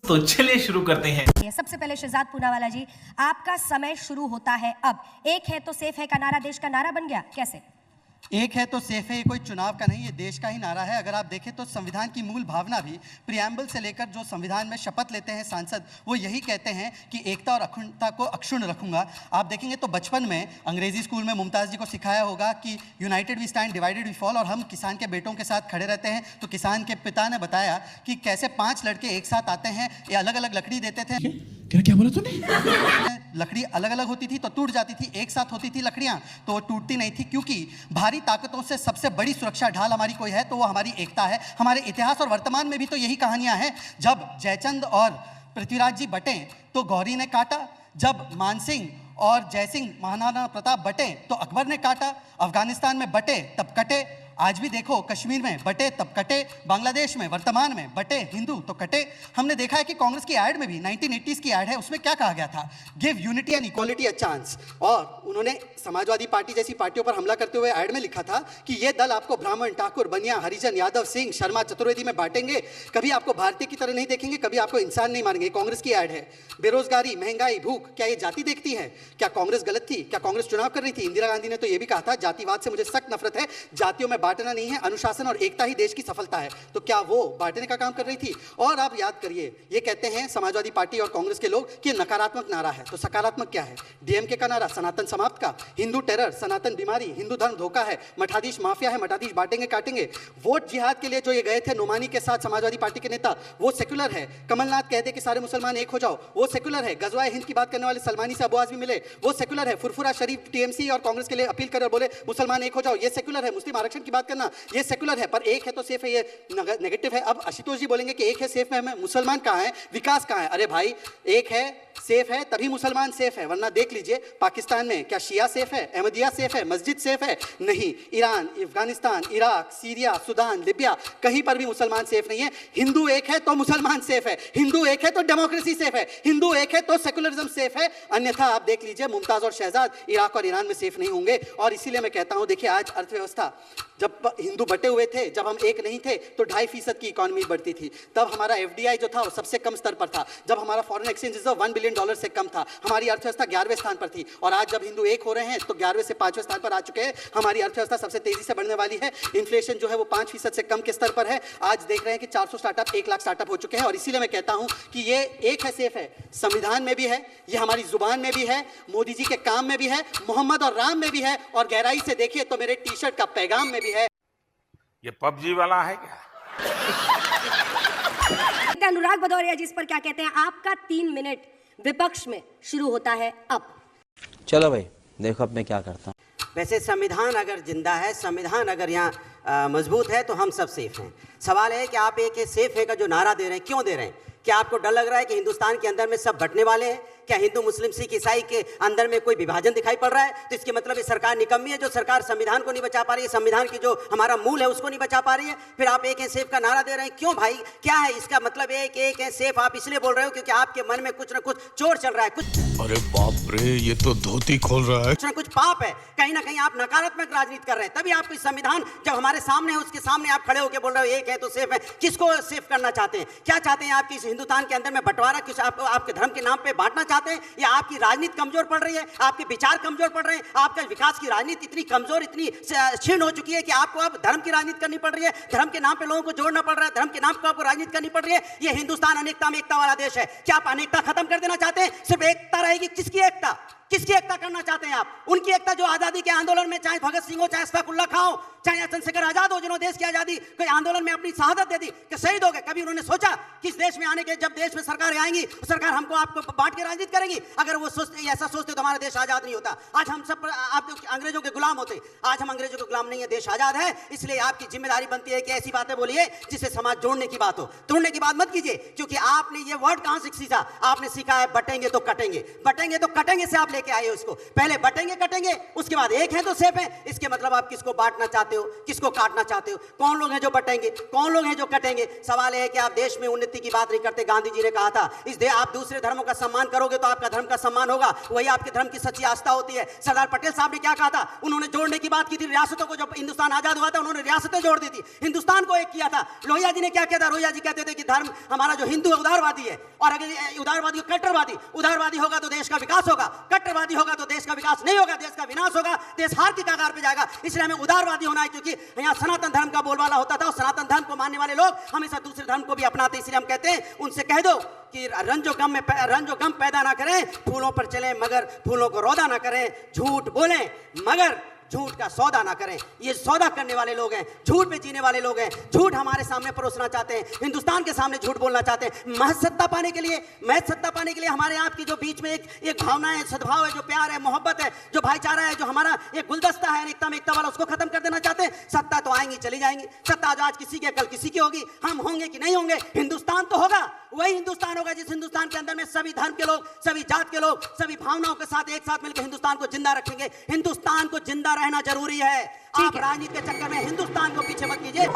तो चलिए शुरू करते हैं। सबसे पहले शहजाद पूनावाला जी, आपका समय शुरू होता है अब। एक है तो सेफ है का नारा देश का नारा बन गया, कैसे? एक है तो सेफ है, ये कोई चुनाव का नहीं, ये देश का ही नारा है। अगर आप देखें तो संविधान की मूल भावना भी प्रियम्बल से लेकर जो संविधान में शपथ लेते हैं सांसद, वो यही कहते हैं कि एकता और अखंडता को अक्षुण्ण रखूंगा। आप देखेंगे तो बचपन में अंग्रेजी स्कूल में मुमताज़ जी को सिखाया होगा कि united we stand, divided we fall, और हम किसान के बेटों के साथ खड़े रहते हैं। तो किसान के पिता ने बताया कि कैसे 5 लड़के एक साथ आते हैं, ये अलग अलग लकड़ी देते थे। क्या बोला तूने? लकड़ी अलग अलग होती थी तो टूट जाती थी, एक साथ होती थी लकड़ियां तो वो टूटती नहीं थी, क्योंकि भारी ताकतों से सबसे बड़ी सुरक्षा ढाल हमारी कोई है तो वो हमारी एकता है। हमारे इतिहास और वर्तमान में भी तो यही कहानियां हैं। जब जयचंद और पृथ्वीराज जी बटे तो गौरी ने काटा, जब मानसिंह और जयसिंह महाराणा प्रताप बटे तो अकबर ने काटा, अफगानिस्तान में बटे तब कटे, आज भी देखो कश्मीर में बटे तब कटे, बांग्लादेश में वर्तमान में बटे हिंदू तो कटे। हमने देखा है कि कांग्रेस की ऐड में भी 1980s की ऐड है, उसमें क्या कहा गया था, give unity and equality a chance. और उन्होंने समाजवादी पार्टी जैसी पार्टियों पर हमला करते हुए ऐड में लिखा था कि ये दल आपको ब्राह्मण, ठाकुर, बनिया, हरिजन, यादव, सिंह, शर्मा, चतुर्वेदी में बांटेंगे, कभी आपको भारतीय की तरह नहीं देखेंगे, कभी आपको इंसान नहीं मानेंगे। कांग्रेस की ऐड है। बेरोजगारी, महंगाई, भूख, क्या ये जाति देखती है? क्या कांग्रेस गलत थी? क्या कांग्रेस चुनाव कर रही थी? इंदिरा गांधी ने तो ये भी कहा था, जातिवाद से मुझे सख्त नफरत है, जातियों में बांटना नहीं है, अनुशासन और एकता ही देश की सफलता है। तो क्या वो बांटने का काम कर रही थी? और आप याद करिए, ये कहते हैं समाजवादी पार्टी और कांग्रेस के लोग कि नकारात्मक नारा है, तो सकारात्मक क्या है? डीएमके का नारा सनातन समाप्त का, हिंदू टेरर, सनातन बीमारी, हिंदू धर्म धोखा है, मठाधीश माफिया है, मठाधीश बांटेंगे काटेंगे। वोट जिहाद के लिए जो ये गए थे नोमानी के साथ समाजवादी पार्टी के नेता, वो सेक्युलर है। कमलनाथ कहते कि सारे मुसलमान एक हो जाओ, वो सेक्युलर है। गजवाए हिंद की बात करने वाले सलमानी से अबू आजमी मिले, वो सेक्युलर है। फुरफुरा शरीफ टीएमसी और कांग्रेस के लिए अपील कर बोले मुसलमान एक हो जाओ, ये सेक्युलर है। मुस्लिम आरक्षण की बात करना, ये सेक्युलर है। पर एक है तो सेफ है, ये नेगेटिव है। अब आशुतोष जी बोलेंगे कि एक है सेफ है, मुसलमान कहाँ है, विकास कहाँ है? अरे भाई, एक है सेफ है तभी मुसलमान सेफ है, वरना देख लीजिए पाकिस्तान में क्या शिया सेफ है, अहमदिया सेफ है, मस्जिद सेफ है? नहीं। Iran, Afghanistan, Iraq, Syria, Sudan, Libya, कहीं पर भी मुसलमान सेफ नहीं है। हिंदू एक है तो मुसलमान सेफ है, हिंदू एक है तो डेमोक्रेसी सेफ है, हिंदू एक है तो सेकुलरिज्म सेफ है। अन्यथा आप देख लीजिए मुमताज और शहजाद इराक और ईरान में सेफ नहीं होंगे। और इसीलिए मैं कहता हूं, देखिए आज अर्थव्यवस्था, जब हिंदू बटे हुए थे, जब हम एक नहीं थे तो 2.5% की इकोनॉमी बढ़ती थी। तब हमारा एफडीआई जो था वो सबसे कम स्तर पर था। जब हमारा फॉरेन एक्सचेंज रिजर्व $1 बिलियन से कम था, हमारी अर्थव्यवस्था 11वें स्थान पर थी। और आज जब हिंदू एक हो रहे हैं तो 11वें से 5वें स्थान पर आ चुके हैं। हमारी अर्थव्यवस्था सबसे तेजी से बढ़ने वाली है। इन्फ्लेशन जो है वो 5% से कम के स्तर पर है। आज देख रहे हैं कि 400 स्टार्टअप, 1 लाख स्टार्टअप हो चुके हैं। और इसीलिए मैं कहता हूं कि ये एक है सेफ है, संविधान में भी है, ये हमारी जुबान में भी है, मोदी जी के काम में भी है, मोहम्मद और राम में भी है, और गहराई से देखिए तो मेरे टी शर्ट का पैगाम में भी है। ये पबजी वाला है क्या? अनुराग भदौरिया जी इस पर क्या कहते हैं? आपका 3 मिनट विपक्ष में शुरू होता है अब। चलो भाई, देखो अब मैं क्या करता हूँ। वैसे संविधान अगर जिंदा है, संविधान अगर यहाँ मजबूत है तो हम सब सेफ हैं। सवाल है कि आप एक सेफ है का जो नारा दे रहे हैं, क्यों दे रहे हैं? क्या आपको डर लग रहा है कि हिंदुस्तान के अंदर में सब बंटने वाले हैं? क्या हिंदू, मुस्लिम, सिख, ईसाई के अंदर में कोई विभाजन दिखाई पड़ रहा है? तो इसके मतलब ये सरकार निकम्मी है, जो सरकार संविधान को नहीं बचा पा रही है, संविधान की जो हमारा मूल है उसको नहीं बचा पा रही है। फिर आप एक है सेफ का नारा दे रहे हैं, क्यों भाई? क्या है इसका मतलब? एक है सेफ आप इसलिए बोल रहे हो क्योंकि आपके मन में कुछ ना कुछ चोर चल रहा है, कुछ, अरे बाप रे, ये तो धोती खोल रहा है, कुछ ना कुछ पाप है। कहीं ना कहीं आप नकारात्मक राजनीति कर रहे हैं। तभी आपको संविधान जब हमारे सामने है, उसके सामने आप खड़े होकर बोल रहे हो एक है तो सेफ है। किसको सेफ करना चाहते हैं? क्या चाहते हैं? आप किस हिंदुस्तान के अंदर में बंटवारा, किस आपके धर्म के नाम पे बांटना चाहते हैं, या आपकी राजनीति कमजोर पड़ रही है, आपके विचार कमजोर पड़ रहे हैं, आपका विकास की राजनीति इतनी कमजोर, इतनी क्षीण हो चुकी है कि आपको अब धर्म की राजनीति करनी पड़ रही है, धर्म के नाम पे लोगों को जोड़ना पड़ रहा है, धर्म के नाम पे आपको राजनीति करनी पड़ रही है। ये हिंदुस्तान अनेकता में एकता वाला देश है। क्या आप अनेकता खत्म कर देना चाहते हैं? सिर्फ एकता रहेगी। किसकी एकता? किसकी एकता करना चाहते हैं आप? उनकी एकता जो आजादी के आंदोलन में, चाहे भगत सिंह हो, चाहे अशफाकुल्लाह खां हो, चाहे चंद्रशेखर आजाद हो, जिन्होंने देश की आजादी के आंदोलन में अपनी शहादत दे दी, कि शहीद हो गए। कभी उन्होंने सोचा कि इस देश में आने के, जब देश में सरकार आएंगी, सरकार हमको आपको बांट के राजनीति करेगी? अगर वो सोचते, ऐसा सोचते तो हमारा देश आजाद नहीं होता। आज हम सब आप अंग्रेजों के गुलाम होते। आज हम अंग्रेजों के गुलाम नहीं है, देश आजाद है। इसलिए आपकी जिम्मेदारी बनती है कि ऐसी बातें बोलिए जिससे समाज जोड़ने की बात हो, तोड़ने की बात मत कीजिए। क्योंकि आपने ये वर्ड कहां से सीखा? आपने सीखा है बटेंगे तो कटेंगे, बटेंगे तो कटेंगे से आप लेके आए हो इसको। पहले बटेंगे कटेंगे, उसके बाद एक है तो सेफ है। इसके मतलब आप किसको बांटना चाहते हो, किसको काटना चाहते हो? कौन लोग हैं जो बटेंगे, कौन लोग हैं जो कटेंगे? सवाल है कि आप देश में उन्नति की बात नहीं करते। गांधी जी ने कहा था, इस आप दूसरे धर्मों का सम्मान करोगे रहोगे तो आपका धर्म का सम्मान होगा, वही आपके धर्म की सच्ची आस्था होती है। सरदार पटेल साहब ने क्या कहा था? उन्होंने जोड़ने की बात की थी रियासतों को। जब हिंदुस्तान आजाद हुआ था उन्होंने रियासतें जोड़ दी थी, हिंदुस्तान को एक किया था। लोहिया जी ने क्या किया था? लोहिया जी कहते थे कि धर्म हमारा जो हिंदू है उदारवादी है, और अगर उदारवादी कट्टरवादी, उदारवादी होगा तो देश का विकास होगा, कट्टरवादी होगा तो देश का विकास नहीं होगा, देश का विनाश होगा, देश हार की कगार पे जाएगा। इसलिए हमें उदारवादी होना है, क्योंकि यहाँ सनातन धर्म का बोलबाला होता था और सनातन धर्म को मानने वाले लोग हमेशा दूसरे धर्म को भी अपनाते। इसलिए हम कहते हैं उनसे कह दो कि रंजो गम पैदा ना करें, फूलों पर चलें मगर फूलों को रौदा ना करें, झूठ बोलें मगर झूठ का सौदा ना करें। ये सौदा करने वाले लोग हैं, झूठ पे जीने वाले लोग हैं, झूठ हमारे सामने परोसना चाहते हैं, हिंदुस्तान के सामने झूठ बोलना चाहते हैं। महज सत्ता पाने के लिए हमारे आपकी जो बीच में एक भावना है, सद्भाव है, जो प्यार है, मोहब्बत है, जो भाईचारा है, जो हमारा एक गुलदस्ता है एकता में एकता वाला, उसको खत्म कर देना चाहते हैं। सत्ता तो आएंगी चली जाएंगी, सत्ता आज किसी की कल किसी की होगी, हम होंगे कि नहीं होंगे, हिंदुस्तान तो होगा। वही हिंदुस्तान होगा जिस हिंदुस्तान के अंदर में सभी धर्म के लोग, सभी जात के लोग, सभी भावनाओं के साथ एक साथ मिलकर हिंदुस्तान को जिंदा रखेंगे। हिंदुस्तान को जिंदा रहना जरूरी है। आप राजनीति के चक्कर में हिंदुस्तान को पीछे मत कीजिए।